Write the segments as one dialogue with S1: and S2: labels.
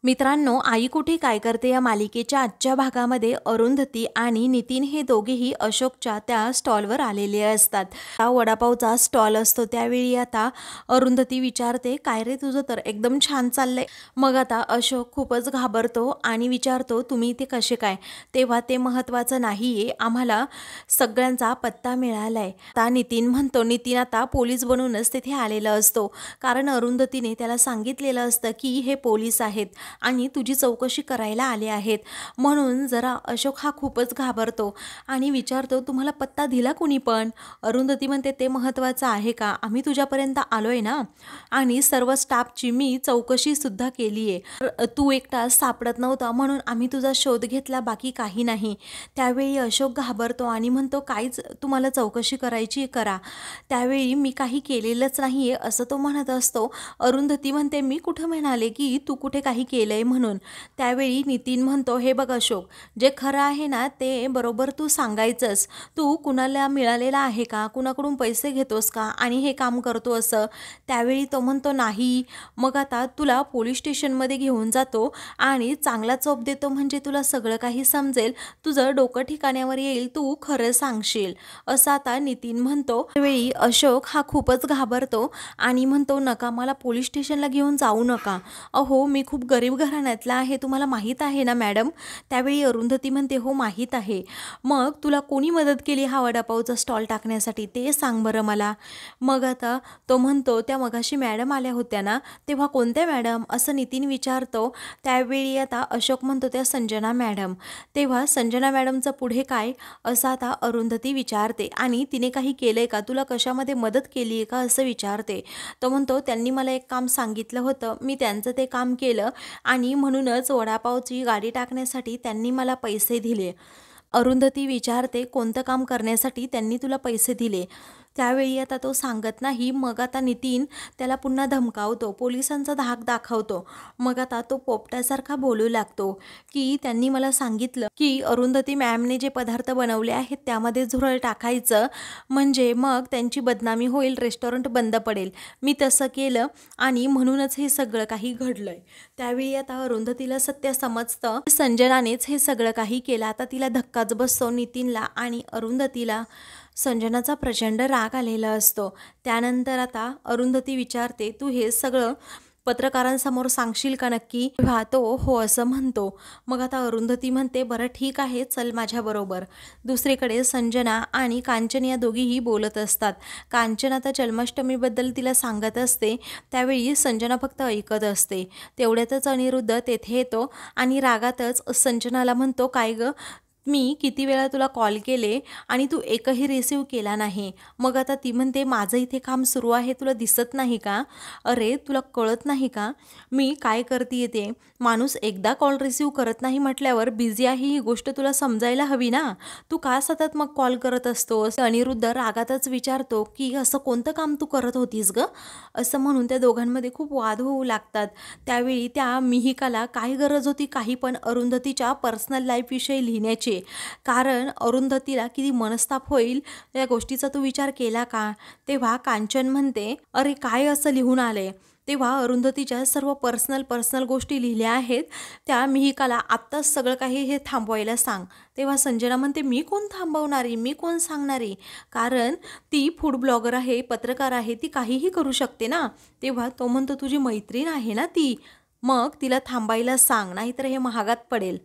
S1: मित्रांनो, आई कुठे काय करते या मालिकेच्या आजच्या भागामध्ये अरुंधती आणि नितीन हे दोघेही अशोकच्या त्या स्टॉलवर आलेले असतात. हा वडापावचा स्टॉल असतो. त्यावेळी आता अरुंधती विचारते, काय रे तुझं तर एकदम छान चाललंय. मग आता अशोक खूपच घाबरतो आणि विचारतो, तुम्ही इथे कसे काय. तेव्हा ते महत्त्वाचं नाहीये, आम्हाला सगळ्यांचा पत्ता मिळालाय. आता नितीन म्हणतो, नितीन आता पोलीस बनूनच तिथे आलेला असतो, कारण अरुंधतीने त्याला सांगितलेलं असतं की हे पोलीस आहेत आणि तुझी चौकशी करायला आले आहेत. म्हणून जरा अशोक हा खूपच घाबरतो आणि विचारतो, तुम्हाला पत्ता दिला कोणी पण. अरुंधती म्हणते, ते महत्त्वाचं आहे का, आम्ही तुझ्यापर्यंत आलोय ना आणि सर्व स्टाफची मी चौकशीसुद्धा केली आहे. तू एकटा सापडत नव्हता म्हणून आम्ही तुझा शोध घेतला, बाकी काही नाही. त्यावेळी अशोक घाबरतो आणि म्हणतो, काहीच तुम्हाला चौकशी करायची करा, त्यावेळी मी काही केलेलंच नाही आहे असं तो म्हणत असतो. अरुंधती म्हणते, मी कुठं म्हणाले की तू कुठे काही केलंय म्हणून. त्यावेळी नितीन म्हणतो, हे बघ अशोक, जे खरं आहे ना ते बरोबर तू सांगायचंच. तू कुणाला मिळालेला आहे का, कुणाकडून पैसे घेतोस का आणि हे काम करतो असं. त्यावेळी तो म्हणतो, नाही. मग आता तुला पोलीस स्टेशनमध्ये घेऊन जातो आणि चांगला चोप देतो, म्हणजे तुला सगळं काही समजेल, तुझं डोकं ठिकाण्यावर येईल, तू खरं सांगशील असं आता नितीन म्हणतो. त्यावेळी अशोक हा खूपच घाबरतो आणि म्हणतो, नका, मला पोलीस स्टेशनला घेऊन जाऊ नका. अहो, मी खूप गरीब घराण्यातला आहे, तुम्हाला माहीत आहे ना मॅडम. त्यावेळी अरुंधती म्हणते, हो माहीत आहे. मग तुला कोणी मदत केली हा वडापावचा स्टॉल टाकण्यासाठी ते सांग बरं मला. मग आता तो म्हणतो, त्या मगाशी मॅडम आल्या होत्या ना. तेव्हा कोणत्या मॅडम असं नितीन विचारतो. त्यावेळी आता अशोक म्हणतो, त्या संजना मॅडम. तेव्हा संजना मॅडमचं पुढे काय असं आता अरुंधती विचारते आणि तिने काही केलंय का, तुला कशामध्ये मदत केली आहे का असं विचारते. तो म्हणतो, त्यांनी मला एक काम सांगितलं होतं, मी त्यांचं ते काम केलं आणि म्हणूनच वडापावची गाडी टाकण्यासाठी त्यांनी मला पैसे दिले. अरुंधती विचारते, कोणतं काम करण्यासाठी त्यांनी तुला पैसे दिले. त्यावेळी आता तो सांगत नाही. मग आता नितीन त्याला पुन्हा धमकावतो, पोलिसांचा धाक दाखवतो. मग आता तो पोपट्यासारखा बोलू लागतो की त्यांनी मला सांगितलं की अरुंधती मॅमने जे पदार्थ बनवले आहेत त्यामध्ये झुरळ टाकायचं, म्हणजे मग त्यांची बदनामी होईल, रेस्टॉरंट बंद पडेल. मी तसं केलं आणि म्हणूनच हे सगळं काही घडलंय. त्यावेळी आता अरुंधतीला सत्य समजतं, संजनानेच हे सगळं काही केलं. आता तिला धक्काच बसतो नितीनला आणि अरुंधतीला संजनाचा प्रचंड राग आलेला असतो. त्यानंतर आता अरुंधती विचारते, तू हे सगळं पत्रकारांसमोर सांगशील का नक्की. तेव्हा तो हो असं म्हणतो. मग आता अरुंधती म्हणते, बरं ठीक आहे, चल माझ्याबरोबर. दुसरीकडे संजना आणि कांचन या दोघीही बोलत असतात. कांचन आता जन्माष्टमीबद्दल तिला सांगत असते. त्यावेळी संजना फक्त ऐकत असते. तेवढ्यातच अनिरुद्ध तेथे येतो आणि रागातच संजनाला म्हणतो, काय गं, मी किती वेळा तुला कॉल केले आणि तू एकही रिसीव केला नाही. मग आता ती म्हणते, माझं इथे काम सुरू आहे, तुला दिसत नाही का. अरे तुला कळत नाही का मी काय करते ते. माणूस एकदा कॉल रिसीव करत नाही म्हटल्यावर बिझी आहे ही गोष्ट तुला समजायला हवी ना. तू का सतत मग कॉल करत असतोस. अनिरुद्ध रागातच विचारतो की असं कोणतं काम तू करत होतीस ग असं म्हणून त्या दोघांमध्ये खूप वाद होऊ लागतात. त्यावेळी त्या मिहिकाला काय गरज होती काही पण अरुंधतीच्या पर्सनल लाईफविषयी लिहिण्याची. कारण अरुंधतीला किती मनस्ताप होईल या गोष्टीचा तू विचार केला का. तेव्हा कांचन म्हणते, अरे काय असं लिहून आले. तेव्हा अरुंधतीच्या सर्व पर्सनल गोष्टी लिहिल्या आहेत, त्या मिहिकाला आत्ताच सगळं काही हे थांबवायला सांग. तेव्हा संजना म्हणते, मी कोण थांबवणारी, मी कोण सांगणारी, कारण ती फूड ब्लॉगर आहे, पत्रकार आहे, ती काहीही करू शकते ना. तेव्हा तो म्हणतो, तुझी मैत्रीण आहे ना ती, मग तिला थांबायला सांग, नाहीतर हे महागात पडेल.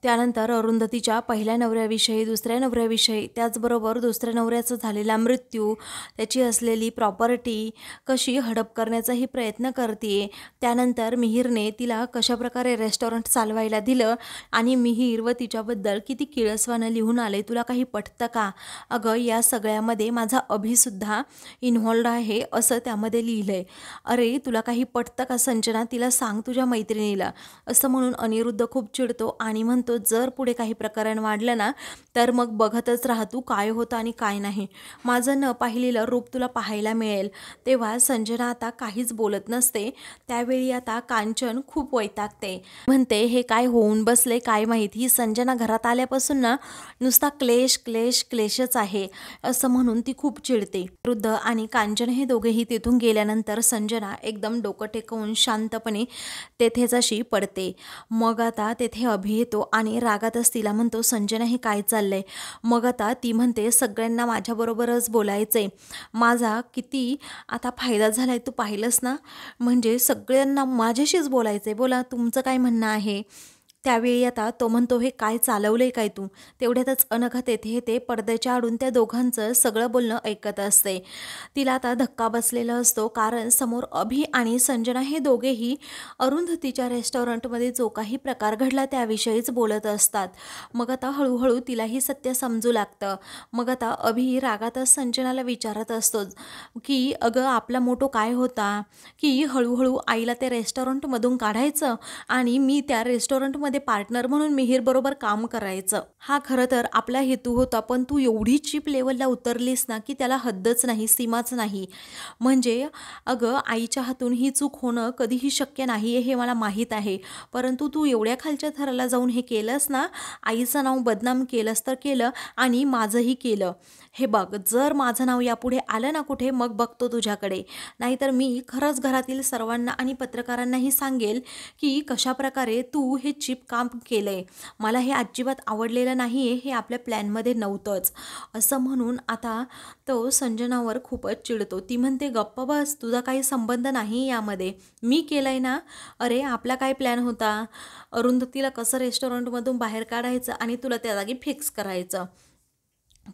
S1: त्यानंतर अरुंधतीच्या पहिल्या नवऱ्याविषयी, दुसऱ्या नवऱ्याविषयी, त्याचबरोबर दुसऱ्या नवऱ्याचा झालेला मृत्यू, त्याची असलेली प्रॉपर्टी कशी हडप करण्याचाही प्रयत्न करते. त्यानंतर मिहीरने तिला कशाप्रकारे रेस्टॉरंट चालवायला दिलं आणि मिहीर व तिच्याबद्दल किती किळसवानं लिहून आले, तुला काही पटतं का. अगं, या सगळ्यामध्ये माझा अभिसुद्धा इन्व्हॉल्ड आहे असं त्यामध्ये लिहिलं आहे. अरे तुला काही पटतं का संजना, तिला सांग तुझ्या मैत्रिणीला. असं म्हणून अनिरुद्ध खूप चिडतो आणि म्हणतो, म्हणतो जर पुढे काही प्रकरण वाढलं ना तर मग बघतच राहा तू काय होतं आणि काय नाही, माझं न पाहिलेलं रूप तुला पाहायला मिळेल. तेव्हा संजना आता काहीच बोलत नसते. त्यावेळी आता कांचन खूप वैतागते, म्हणते हे काय होऊन बसले काय माहिती, ही संजना घरात आल्यापासून ना नुसता क्लेश क्लेश क्लेशच आहे असं म्हणून ती खूप चिडते. वृद्ध आणि कांचन हे दोघेही तिथून गेल्यानंतर संजना एकदम डोकं टेकवून शांतपणे तेथेच अशी पडते. मग आता तेथे अभि येतो आणि रागातच तिला म्हणतो संजना हे काय चाललंय. मग आता ती म्हणते सगळ्यांना माझ्याबरोबरच बोलायचंय, माझा किती आता फायदा झालाय तू पाहिलंस ना, म्हणजे सगळ्यांना माझ्याशीच बोलायचंय, बोला तुमचं काय म्हणणं आहे. त्यावेळी आता तो म्हणतो हे काय चालवलंय काय तू. तेवढ्यातच अनघा तेथे ते पडद्याच्या आडून त्या दोघांचं सगळं बोलणं ऐकत असते. तिला आता धक्का बसलेला असतो, कारण समोर अभि आणि संजना हे दोघेही अरुंधतीच्या रेस्टॉरंटमध्ये जो काही प्रकार घडला त्याविषयीच बोलत असतात. मग आता हळूहळू तिलाही सत्य समजू लागतं. मग आता अभि रागातच संजनाला विचारत असतो की अगं आपला मोठो काय होता, की हळूहळू आईला त्या रेस्टॉरंटमधून काढायचं आणि मी त्या रेस्टॉरंटमध्ये पार्टनर म्हणून मिहीर बरोबर काम करायचं, हा खरं तर आपला हेतू होता. पण तू एवढी चीप लेवलला उतरलीस ना की त्याला हद्दच नाही, सीमाच नाही. म्हणजे अगं आईच्या हातून ही चूक होणं कधीही शक्य नाही हे मला माहीत आहे, परंतु तू एवढ्या खालच्या थराला जाऊन हे केलंस ना, आईचं नाव बदनाम केलंस तर केलं आणि माझंही केलं. हे बघ जर माझं नाव यापुढे आलं ना कुठे मग बघतो तुझ्याकडे, नाहीतर मी खरंच घरातील सर्वांना आणि पत्रकारांनाही सांगेल की कशाप्रकारे तू हे चीप काम केलंय. मला हे अजिबात आवडलेलं नाही आहे, हे आपल्या प्लॅनमध्ये नव्हतंच असं म्हणून आता तो संजनावर खूपच चिडतो. ती म्हणते गप्प बस, तुझा काही संबंध नाही यामध्ये, मी केलंय ना. अरे आपला काय प्लॅन होता, अरुंधतीला कसं रेस्टॉरंटमधून बाहेर काढायचं आणि तुला त्या जागी फिक्स करायचं,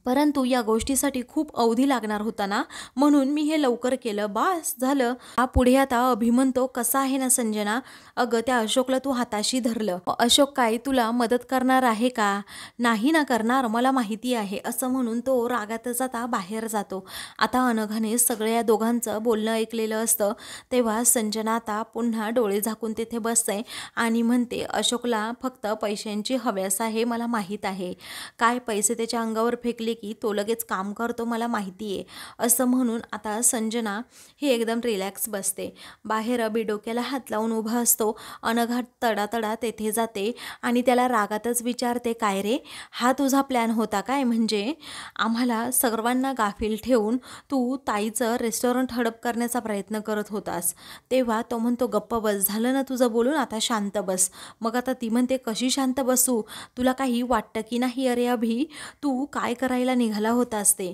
S1: परंतु या गोष्टीसाठी खूप अवधी लागणार होता ना, म्हणून मी हे लवकर केलं, बास झालं. हा पुढे आता अभि म्हणतो कसा आहे ना संजना, अगं त्या अशोकला तू हाताशी धरलं, अशोक काय तुला मदत करणार आहे का, नाही ना करणार, मला माहिती आहे असं म्हणून तो रागातच आता बाहेर जातो. आता अनघाने सगळ्या या दोघांचं बोलणं ऐकलेलं असतं. तेव्हा संजना आता पुन्हा डोळे झाकून तिथे बसते आणि म्हणते अशोकला फक्त पैशांची हव्यास आहे, मला माहीत आहे, काय पैसे त्याच्या अंगावर फेकले की तो लगेच काम करतो, मला माहिती आहे असं म्हणून आता संजना ही एकदम रिलॅक्स बसते. बाहेर अभि डोक्याला हात लावून उभा असतो. अनघा तडातडा तेथे जाते आणि त्याला रागातच विचारते काय रे, हा तुझा प्लॅन होता काय, म्हणजे आम्हाला सर्वांना गाफील ठेवून तू ताईचं रेस्टॉरंट हडप करण्याचा प्रयत्न करत होतास. तेव्हा तो म्हणतो गप्प बस, झालं ना तुझं बोलून, आता शांत बस. मग आता ती म्हणते कशी शांत बसू, तुला काही वाटतं की नाही अरे अभि, तू काय करायला निघाला होतास ते,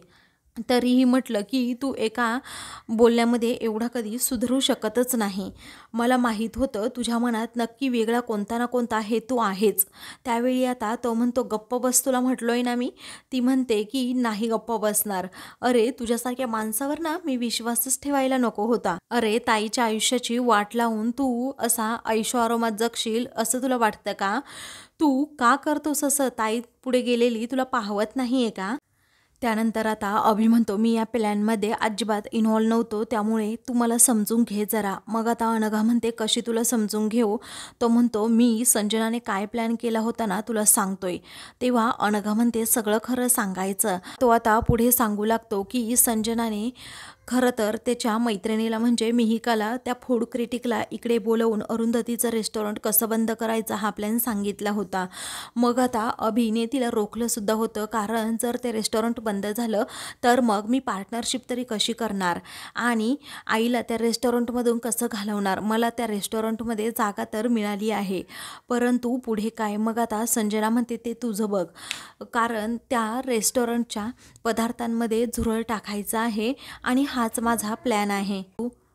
S1: तरीही म्हटलं की तू एका बोलण्यामध्ये एवढा कधी सुधरू शकतच नाही. मला माहीत होतं तुझ्या मनात नक्की वेगळा कोणता ना कोणता हेतू आहेच. त्यावेळी आता तो म्हणतो गप्प बस, तुला म्हटलोय ना मी. ती म्हणते की नाही गप्प बसणार, अरे तुझ्यासारख्या माणसावर ना मी विश्वासच ठेवायला नको होता. अरे ताईच्या आयुष्याची वाट लावून तू असा ऐशो आरामात जगशील असं तुला वाटतं का, तू का करतोस असं, ताई पुढे गेलेली तुला पाहवत नाहीये का. त्यानंतर आता अभि म्हणतो मी या प्लॅनमध्ये अजिबात इन्व्हॉल्व नव्हतो, त्यामुळे तू मला समजून घे जरा. मग आता अनघा म्हणते कशी तुला समजून घेऊ. तो म्हणतो मी संजनाने काय प्लॅन केला होता ना तुला सांगतोय. तेव्हा अनघा म्हणते सगळं खरं सांगायचं. तो आता पुढे सांगू लागतो की संजनाने खरं तर त्याच्या मैत्रिणीला म्हणजे मिहिकाला त्या फूड क्रिटिकला इकडे बोलवून अरुंधतीचं रेस्टॉरंट कसं बंद करायचं हा प्लॅन सांगितला होता. मग आता अभिने तिला रोखलं सुद्धा होतं, कारण जर ते रेस्टॉरंट बंद झालं तर मग मी पार्टनरशिप तरी कशी करणार आणि आईला त्या रेस्टॉरंटमधून कसं घालवणार, मला त्या रेस्टॉरंटमध्ये जागा तर मिळाली आहे, परंतु पुढे काय. मग आता संजना म्हणते ते तुझं बघ, कारण त्या रेस्टॉरंटच्या पदार्थांमध्ये झुरळ टाकायचं आहे आणि हाच माझा प्लॅन आहे.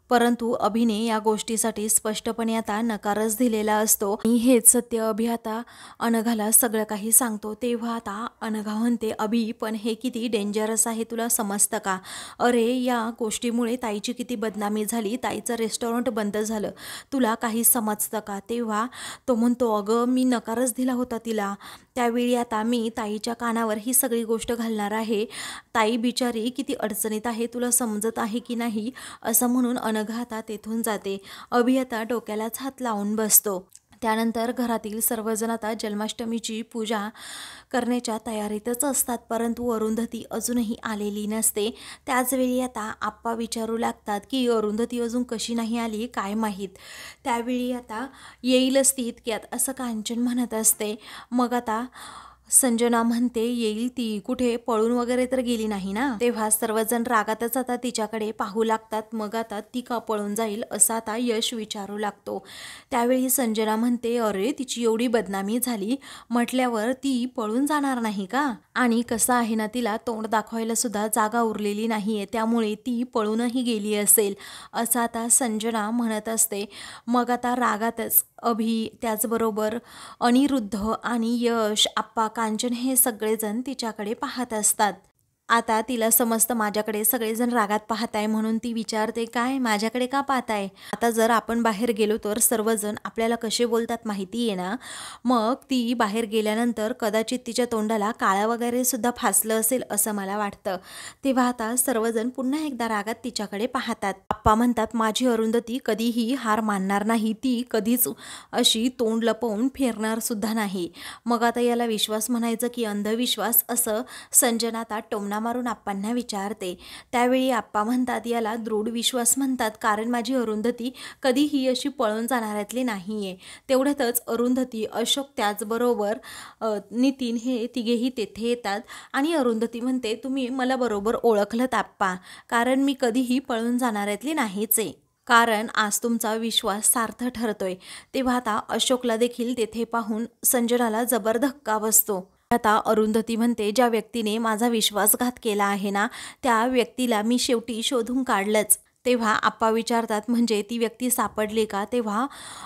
S1: परंतु अभिने या गोष्टीसाठी स्पष्टपणे आता नकारच दिलेला असतो आणि हेच सत्य अभि आता अनघाला सगळं काही सांगतो. तेव्हा आता अनघा म्हणते अभि पण हे किती डेंजरस आहे तुला समजतं का, अरे या गोष्टीमुळे ताईची किती बदनामी झाली, ताईचं रेस्टॉरंट बंद झालं, तुला काही समजतं का. तेव्हा तो म्हणतो अगं मी नकारच दिला होता तिला, त्यावेळी आता मी ताईच्या कानावर ही सगळी गोष्ट घालणार आहे, ताई बिचारी किती अडचणीत आहे तुला समजत आहे की नाही असं म्हणून अनघा आता तेथून जाते. अभि आता डोक्यालाच हात लावून बसतो. त्यानंतर घरातील सर्वजण आता जन्माष्टमीची पूजा करण्याच्या तयारीतच असतात, परंतु अरुंधती अजूनही आलेली नसते. त्याचवेळी आता आप्पा विचारू लागतात की अरुंधती अजून कशी नाही आली काय माहीत. त्यावेळी आता येईलच ती इतक्यात असं कांचन म्हणत असते. मग आता संजना म्हणते येईल ती, कुठे पळून वगैरे तर गेली नाही ना. तेव्हा सर्वजण रागातच आता तिच्याकडे पाहू लागतात. मग आता ती का पळून जाईल असं आता यश विचारू लागतो. त्यावेळी संजना म्हणते अरे तिची एवढी बदनामी झाली म्हटल्यावर ती पळून जाणार नाही का. आणि कसं आहे ना, तिला तोंड दाखवायला सुद्धा जागा उरलेली नाहीये, त्यामुळे ती पळूनही गेली असेल असं आता संजना म्हणत असते. मग आता रागातच अभि, त्याचबरोबर अनिरुद्ध आणि यश, आप्पा, कांचन हे सगळेजण तिच्याकडे पाहत असतात. आता तिला समजतं माझ्याकडे सगळेजण रागात पाहताय, म्हणून ती विचारते काय माझ्याकडे का पाहताय. आता जर आपण बाहेर गेलो तर सर्वजण आपल्याला कसे बोलतात माहिती आहे ना. मग ती बाहेर गेल्यानंतर कदाचित तिच्या तोंडाला काळा वगैरे सुद्धा फासलं असेल असं मला वाटतं. तेव्हा आता सर्वजण पुन्हा एकदा रागात तिच्याकडे पाहतात. आप्पा म्हणतात माझी अरुंधती कधीही हार मानणार नाही, ती कधीच अशी तोंड लपवून फिरणार सुद्धा नाही. मग आता याला विश्वास म्हणायचं की अंधविश्वास असं संजना आता टोमणा मारून आप्पांना विचारते. त्यावेळी आप्पा म्हणतात याला दृढ विश्वास म्हणतात, कारण माझी अरुंधती कधीही अशी पळून जाणाऱ्यातली नाहीये. तेवढ्यातच अरुंधती, अशोक त्याचबरोबर नितीन हे तिघेही तेथे येतात आणि अरुंधती म्हणते तुम्ही मला बरोबर ओळखलंत आप्पा, कारण मी कधीही पळून जाणाऱ्यातली नाहीच आहे, कारण आज तुमचा विश्वास सार्थ ठरतोय. तेव्हा आता अशोकला देखील तेथे पाहून संजनाला जबर धक्का बसतो. आता अरुंधती म्हणते ज्या व्यक्तीने माझा विश्वासघात केला आहे ना, त्या व्यक्तीला मी शेवटी शोधून काढलंच. तेव्हा आप्पा विचारतात म्हणजे ती व्यक्ती सापडली का. तेव्हा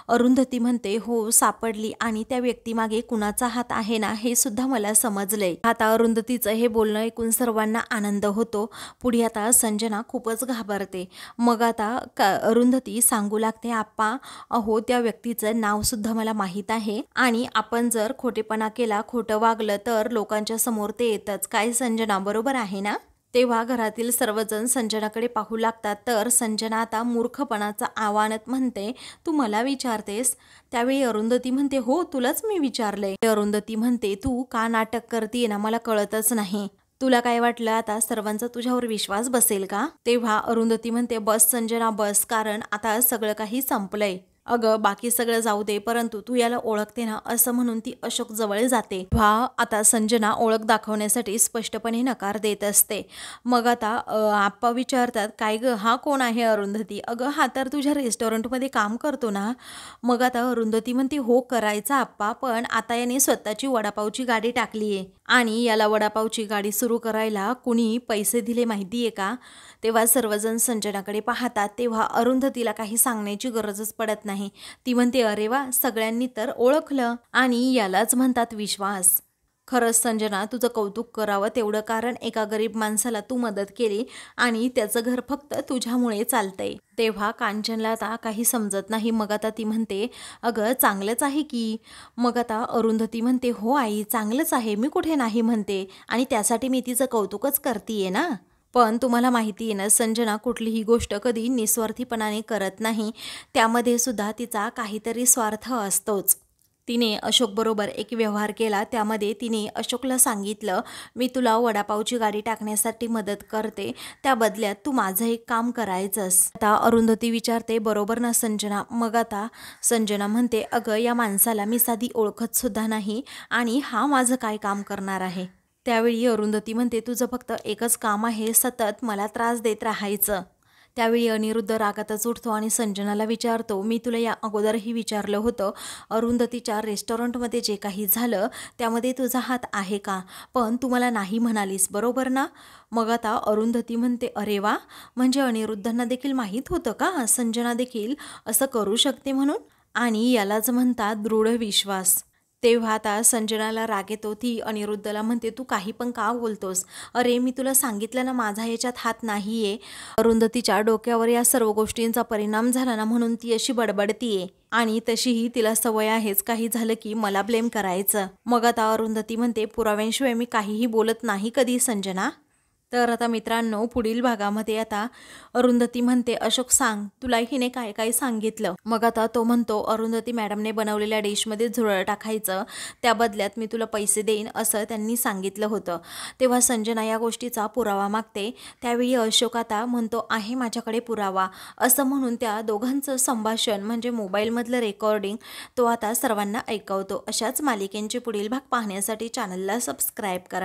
S1: अरुंधती म्हणते हो सापडली, आणि त्या व्यक्तीमागे कुणाचा हात आहे ना हे सुद्धा मला समजलंय. आता अरुंधतीचं हे बोलणं ऐकून सर्वांना आनंद होतो. पुढे आता संजना खूपच घाबरते. मग आता अरुंधती सांगू लागते आप्पा अहो त्या व्यक्तीचं नाव सुद्धा मला माहीत आहे, आणि आपण जर खोटेपणा केला, खोटं वागलं तर लोकांच्या समोर ते येतच. काय संजना बरोबर आहे ना. तेव्हा घरातील सर्वजण संजनाकडे पाहू लागतात. तर संजना आता मूर्खपणाचा आव्हानात म्हणते तू मला विचारतेस. त्यावेळी अरुंधती म्हणते हो तुलाच मी विचारले. अरुंधती म्हणते तू का नाटक करतीये ना, मला कळतच नाही. तुला काय वाटलं आता सर्वांचा तुझ्यावर विश्वास बसेल का. तेव्हा अरुंधती म्हणते बस संजना बस, कारण आता सगळं काही संपलंय. अगं बाकी सगळं जाऊ दे, परंतु तू याला ओळखते ना, असं म्हणून ती अशोक जवळ जाते. व्हा आता संजना ओळख दाखवण्यासाठी स्पष्टपणे नकार देत असते. मग आता आप्पा विचारतात काय ग हा कोण आहे अरुंधती. अगं हा तर तुझ्या रेस्टॉरंटमध्ये काम करतो ना. मग आता अरुंधती म्हणते हो करायचा आप्पा, पण आता याने स्वतःची वडापावची गाडी टाकली आहे, आणि याला वडापावची गाडी सुरू करायला कुणी पैसे दिले माहितीये का. तेव्हा सर्वजण संजनाकडे पाहतात. तेव्हा अरुंधतीला काही सांगण्याची गरजच पडत नाही. ती म्हणते अरे वा सगळ्यांनी तर ओळखलं, आणि यालाच म्हणतात विश्वास. खरंच संजना तुझं कौतुक करावं तेवढं, कारण एका गरीब माणसाला तू मदत केली आणि त्याचं घर फक्त तुझ्यामुळे चालतंय. तेव्हा कांचनला आता काही समजत नाही. मग आता ती म्हणते अगं चांगलंच आहे की. मग आता अरुंधती म्हणते हो आई चांगलंच आहे, मी कुठे नाही म्हणते, आणि त्यासाठी मी तिचं कौतुकच करतीये ना. पण तुम्हाला माहिती आहे ना संजना कुठलीही गोष्ट कधी निस्वार्थीपणाने करत नाही, त्यामध्ये सुद्धा तिचा काहीतरी स्वार्थ असतोच. तिने अशोकबरोबर एक व्यवहार केला, त्यामध्ये तिने अशोकला सांगितलं मी तुला वडापावची गाडी टाकण्यासाठी मदत करते, त्या बदल्यात तू माझं एक काम करायचंस. आता अरुंधती विचारते बरोबर ना संजना. मग आता संजना म्हणते अगं या माणसाला मी साधी ओळखत सुद्धा नाही, आणि हा माझं काय काम करणार आहे. त्यावेळी अरुंधती म्हणते तुझं फक्त एकच काम आहे, सतत मला त्रास देत राहायचं. त्यावेळी अनिरुद्ध रागातच उठतो आणि संजनाला विचारतो मी तुला या अगोदरही विचारलं होतं, अरुंधतीच्या रेस्टॉरंटमध्ये जे काही झालं त्यामध्ये तुझा हात आहे का, पण तू मला नाही म्हणालीस बरोबर ना. मग आता अरुंधती म्हणते अरे वा, म्हणजे अनिरुद्धांना देखील माहीत होतं का संजना देखील असं करू शकते म्हणून, आणि यालाच म्हणतात दृढ विश्वास. तेव्हा आता संजनाला राग येतो. ती अनिरुद्धला म्हणते तू काही पण का बोलतोस, अरे मी तुला सांगितलं ना माझा याच्यात हात नाहीये. अरुंधतीच्या डोक्यावर या सर्व गोष्टींचा परिणाम झाला ना, म्हणून ती अशी बडबडतीये, आणि तशीही तिला सवय आहेच काही झालं की मला ब्लेम करायचं. मग आता अरुंधती म्हणते पुराव्यांशिवाय मी काहीही बोलत नाही कधी संजना. तर आता मित्रांनो, पुढील भागामध्ये आता अरुंधती म्हणते, अशोक सांग, तुला हिने काय काय सांगितलं? मग आता तो म्हणतो, अरुंधती मॅडमने बनवलेल्या डिशमध्ये झुरळ टाकायचं, त्या बदल्यात मी तुला पैसे देईन असं त्यांनी सांगितलं होतं. तेव्हा संजना या गोष्टीचा पुरावा मागते. त्यावेळी अशोक आता म्हणतो, आहे माझ्याकडे पुरावा, असं म्हणून त्या दोघांचं संभाषण म्हणजे मोबाईलमधलं रेकॉर्डिंग तो आता सर्वांना ऐकवतो. अशाच मालिकेंचे पुढील भाग पाहण्यासाठी चॅनलला सबस्क्राईब करा.